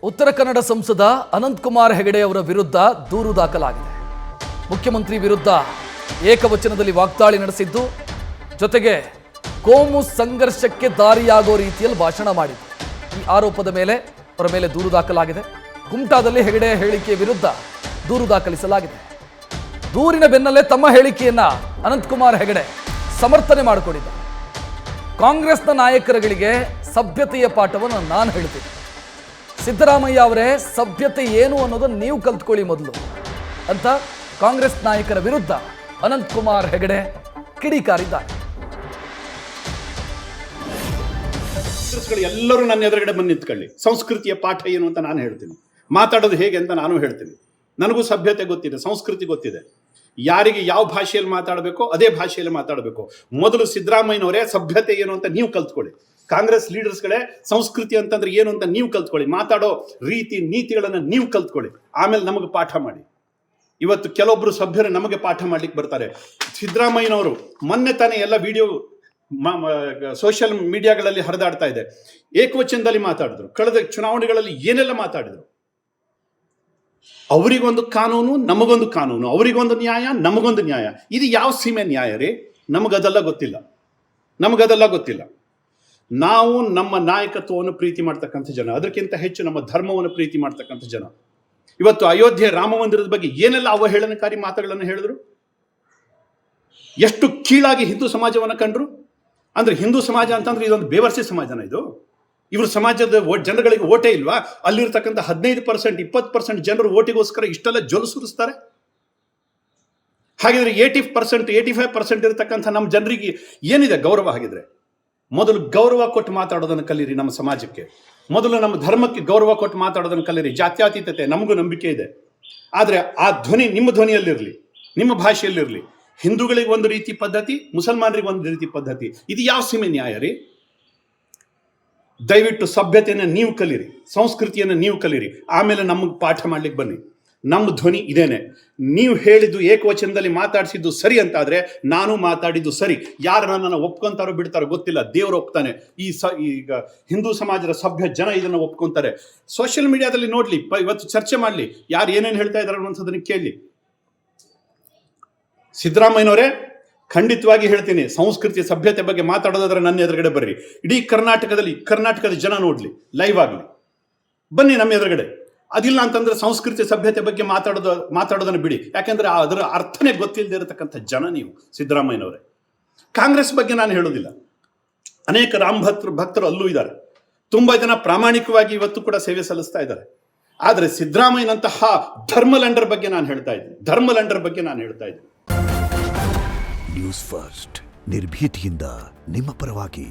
ಉತ್ತರ ಕನ್ನಡ ಸಂಸದ ಅನಂತಕುಮಾರ್ ಹೆಗಡೆ ಅವರ ವಿರುದ್ಧ ದೂರು ದಾಖಲಾಗಿದೆ. ಮುಖ್ಯಮಂತ್ರಿ ವಿರುದ್ಧ ಏಕವಚನದಲ್ಲಿ ವಾಗ್ದಾಳಿ ನಡೆಸಿದ್ದು, ಜೊತೆಗೆ ಕೋಮು ಸಂಘರ್ಷಕ್ಕೆ ದಾರಿಯಾಗೋ ರೀತಿಯಲ್ಲಿ ಭಾಷಣ ಮಾಡಿದ್ದು. ಈ ಆರೋಪದ ಮೇಲೆ ಅವರ ಮೇಲೆ ದೂರು ದಾಖಲಾಗಿದೆ. ಕುಮಟಾದಲ್ಲಿ ಹೆಗಡೆ ಹೇಳಿಕೆಯ ವಿರುದ್ಧ ದೂರು ದಾಖಲಿಸಲಾಗಿದೆ. ದೂರಿನ ಬೆನ್ನಲ್ಲೇ ತಮ್ಮ ಹೇಳಿಕೆಯನ್ನ ಅನಂತಕುಮಾರ್ ಹೆಗಡೆ ಸಮರ್ಥನೆ ಮಾಡಿಕೊಂಡಿದ್ದಾರೆ. ಕಾಂಗ್ರೆಸ್ನ ನಾಯಕರುಗಳಿಗೆ ಸಭ್ಯತೆಯ ಪಾಠವನ್ನು ನಾನು ಹೇಳ್ತೀನಿ. ಸಿದ್ದರಾಮಯ್ಯ ಅವರೇ, ಸಭ್ಯತೆ ಏನು ಅನ್ನೋದನ್ನು ನೀವು ಕಲ್ತ್ಕೊಳ್ಳಿ ಮೊದಲು ಅಂತ ಕಾಂಗ್ರೆಸ್ ನಾಯಕರ ವಿರುದ್ಧ ಅನಂತಕುಮಾರ್ ಹೆಗಡೆ ಕಿಡಿಕಾರಿದ್ದಾರೆ. ಎಲ್ಲರೂ ನನ್ನ ಎದುರುಗಡೆ ಬಂದು ನಿಂತ್ಕೊಳ್ಳಿ. ಸಂಸ್ಕೃತಿಯ ಪಾಠ ಏನು ಅಂತ ನಾನು ಹೇಳ್ತೀನಿ. ಮಾತಾಡೋದು ಹೇಗೆ ಅಂತ ನಾನು ಹೇಳ್ತೀನಿ. ನನಗೂ ಸಭ್ಯತೆ ಗೊತ್ತಿದೆ, ಸಂಸ್ಕೃತಿ ಗೊತ್ತಿದೆ. ಯಾರಿಗೆ ಯಾವ ಭಾಷೆಯಲ್ಲಿ ಮಾತಾಡಬೇಕೋ ಅದೇ ಭಾಷೆಯಲ್ಲಿ ಮಾತಾಡಬೇಕು. ಮೊದಲು ಸಿದ್ದರಾಮಯ್ಯನವರೇ, ಸಭ್ಯತೆ ಏನು ಅಂತ ನೀವು ಕಲ್ತ್ಕೊಳ್ಳಿ. ಕಾಂಗ್ರೆಸ್ ಲೀಡರ್ಸ್ಗಳೇ, ಸಂಸ್ಕೃತಿ ಅಂತಂದ್ರೆ ಏನು ಅಂತ ನೀವು ಕಲ್ತ್ಕೊಳ್ಳಿ. ಮಾತಾಡೋ ರೀತಿ ನೀತಿಗಳನ್ನು ನೀವು ಕಲ್ತ್ಕೊಳ್ಳಿ. ಆಮೇಲೆ ನಮಗೆ ಪಾಠ ಮಾಡಿ. ಇವತ್ತು ಕೆಲವೊಬ್ರು ಸಭ್ಯರು ನಮಗೆ ಪಾಠ ಮಾಡ್ಲಿಕ್ಕೆ ಬರ್ತಾರೆ. ಸಿದ್ದರಾಮಯ್ಯನವರು ಮೊನ್ನೆ ತಾನೇ ಎಲ್ಲ ವಿಡಿಯೋ ಸೋಷಿಯಲ್ ಮೀಡಿಯಾಗಳಲ್ಲಿ ಹರಿದಾಡ್ತಾ ಇದೆ. ಏಕವಚನದಲ್ಲಿ ಮಾತಾಡಿದ್ರು. ಕಳೆದ ಚುನಾವಣೆಗಳಲ್ಲಿ ಏನೆಲ್ಲ ಮಾತಾಡಿದ್ರು. ಅವರಿಗೊಂದು ಕಾನೂನು, ನಮಗೊಂದು ಕಾನೂನು. ಅವರಿಗೊಂದು ನ್ಯಾಯ, ನಮಗೊಂದು ನ್ಯಾಯ. ಇದು ಯಾವ ಸೀಮೆ ನ್ಯಾಯ ರೀ? ನಮಗದೆಲ್ಲ ಗೊತ್ತಿಲ್ಲ. ನಾವು ನಮ್ಮ ನಾಯಕತ್ವವನ್ನು ಪ್ರೀತಿ ಮಾಡ್ತಕ್ಕಂಥ ಜನ, ಅದಕ್ಕಿಂತ ಹೆಚ್ಚು ನಮ್ಮ ಧರ್ಮವನ್ನು ಪ್ರೀತಿ ಮಾಡ್ತಕ್ಕಂಥ ಜನ. ಇವತ್ತು ಅಯೋಧ್ಯೆ ರಾಮ ಮಂದಿರದ ಬಗ್ಗೆ ಏನೆಲ್ಲ ಅವಹೇಳನಕಾರಿ ಮಾತುಗಳನ್ನು ಹೇಳಿದ್ರು. ಎಷ್ಟು ಕೀಳಾಗಿ ಹಿಂದೂ ಸಮಾಜವನ್ನು ಕಂಡ್ರು. ಅಂದ್ರೆ ಹಿಂದೂ ಸಮಾಜ ಅಂತಂದ್ರೆ ಇದೊಂದು ಬೇವರ್ಸಿ ಸಮಾಜನ ಇದು? ಇವ್ರ ಸಮಾಜದ ಜನಗಳಿಗೆ ಓಟೇ ಇಲ್ವಾ? ಅಲ್ಲಿರ್ತಕ್ಕಂಥ 15%, 20% ಜನರು ಓಟಿಗೋಸ್ಕರ ಇಷ್ಟೆಲ್ಲ ಜೊಲು ಸುರಿಸ್ತಾರೆ. ಹಾಗಿದ್ರೆ 80%, 85% ಇರತಕ್ಕಂಥ ನಮ್ಮ ಜನರಿಗೆ ಏನಿದೆ ಗೌರವ? ಹಾಗಿದ್ರೆ ಮೊದಲು ಗೌರವ ಕೊಟ್ಟು ಮಾತಾಡೋದನ್ನು ಕಲೀರಿ. ನಮ್ಮ ಸಮಾಜಕ್ಕೆ ಮೊದಲು ನಮ್ಮ ಧರ್ಮಕ್ಕೆ ಗೌರವ ಕೊಟ್ಟು ಮಾತಾಡೋದನ್ನು ಕಲೀರಿ. ಜಾತ್ಯತೀತತೆ ನಮಗೂ ನಂಬಿಕೆ ಇದೆ, ಆದರೆ ಆ ಧ್ವನಿ ನಿಮ್ಮ ಧ್ವನಿಯಲ್ಲಿರಲಿ, ನಿಮ್ಮ ಭಾಷೆಯಲ್ಲಿರಲಿ. ಹಿಂದೂಗಳಿಗೆ ಒಂದು ರೀತಿ ಪದ್ಧತಿ, ಮುಸಲ್ಮಾನರಿಗೆ ಒಂದು ರೀತಿ ಪದ್ಧತಿ. ಇದು ಯಾವ ಸೀಮೆ ನ್ಯಾಯ ರೀ? ದಯವಿಟ್ಟು ಸಭ್ಯತೆಯನ್ನು ನೀವು ಕಲೀರಿ, ಸಂಸ್ಕೃತಿಯನ್ನು ನೀವು ಕಲೀರಿ. ಆಮೇಲೆ ನಮಗೆ ಪಾಠ ಮಾಡ್ಲಿಕ್ಕೆ ಬನ್ನಿ. ನಮ್ಮ ಧ್ವನಿ ಇದೇನೆ. ನೀವು ಹೇಳಿದ್ದು ಏಕವಚನದಲ್ಲಿ ಮಾತಾಡಿಸಿದ್ದು ಸರಿ ಅಂತಾದ್ರೆ ನಾನು ಮಾತಾಡಿದ್ದು ಸರಿ. ಯಾರು ನನ್ನನ್ನು ಒಪ್ಕೊಂತಾರೋ ಬಿಡ್ತಾರೋ ಗೊತ್ತಿಲ್ಲ. ದೇವರು ಒಪ್ತಾನೆ. ಈಗ ಹಿಂದೂ ಸಮಾಜದ ಸಭ್ಯ ಜನ ಇದನ್ನು ಒಪ್ಕೊಂತಾರೆ. ಸೋಷಿಯಲ್ ಮೀಡಿಯಾದಲ್ಲಿ ನೋಡ್ಲಿ, ಇವತ್ತು ಚರ್ಚೆ ಮಾಡಲಿ, ಯಾರು ಏನೇನು ಹೇಳ್ತಾ ಇದ್ದಾರೆ ಅನ್ನೋಂಥದ್ದನ್ನು ಕೇಳಲಿ. ಸಿದ್ದರಾಮಯ್ಯನವರೇ, ಖಂಡಿತವಾಗಿ ಹೇಳ್ತೀನಿ, ಸಂಸ್ಕೃತಿ ಸಭ್ಯತೆ ಬಗ್ಗೆ ಮಾತಾಡೋದಾದ್ರೆ ನನ್ನ ಎದುರುಗಡೆ ಬರ್ರಿ. ಇಡೀ ಕರ್ನಾಟಕದ ಜನ ನೋಡ್ಲಿ, ಲೈವ್ ಆಗಲಿ, ಬನ್ನಿ ನಮ್ಮ ಎದುರುಗಡೆ. ಅದಿಲ್ಲ ಅಂತಂದ್ರೆ ಸಂಸ್ಕೃತಿ ಸಭ್ಯತೆ ಬಗ್ಗೆ ಮಾತಾಡೋದನ್ನು ಬಿಡಿ. ಯಾಕೆಂದ್ರೆ ಅದರ ಅರ್ಥನೇ ಗೊತ್ತಿಲ್ಲದೆ ಇರತಕ್ಕಂಥ ಜನ ನೀವು ಸಿದ್ದರಾಮಯ್ಯನವರೇ. ಕಾಂಗ್ರೆಸ್ ಬಗ್ಗೆ ನಾನು ಹೇಳೋದಿಲ್ಲ. ಅನೇಕ ರಾಮ ಭಕ್ತರು ಅಲ್ಲೂ ಇದ್ದಾರೆ. ತುಂಬಾ ಜನ ಪ್ರಾಮಾಣಿಕವಾಗಿ ಇವತ್ತು ಕೂಡ ಸೇವೆ ಸಲ್ಲಿಸ್ತಾ ಇದ್ದಾರೆ. ಆದರೆ ಸಿದ್ದರಾಮಯ್ಯನಂತಹ ಧರ್ಮಲಂಡರ್ ಬಗ್ಗೆ ನಾನು ಹೇಳ್ತಾ ಇದ್ದೀನಿ. ನ್ಯೂಸ್ ಫಸ್ಟ್, ನಿರ್ಭೀತಿಯಿಂದ ನಿಮ್ಮ ಪರವಾಗಿ.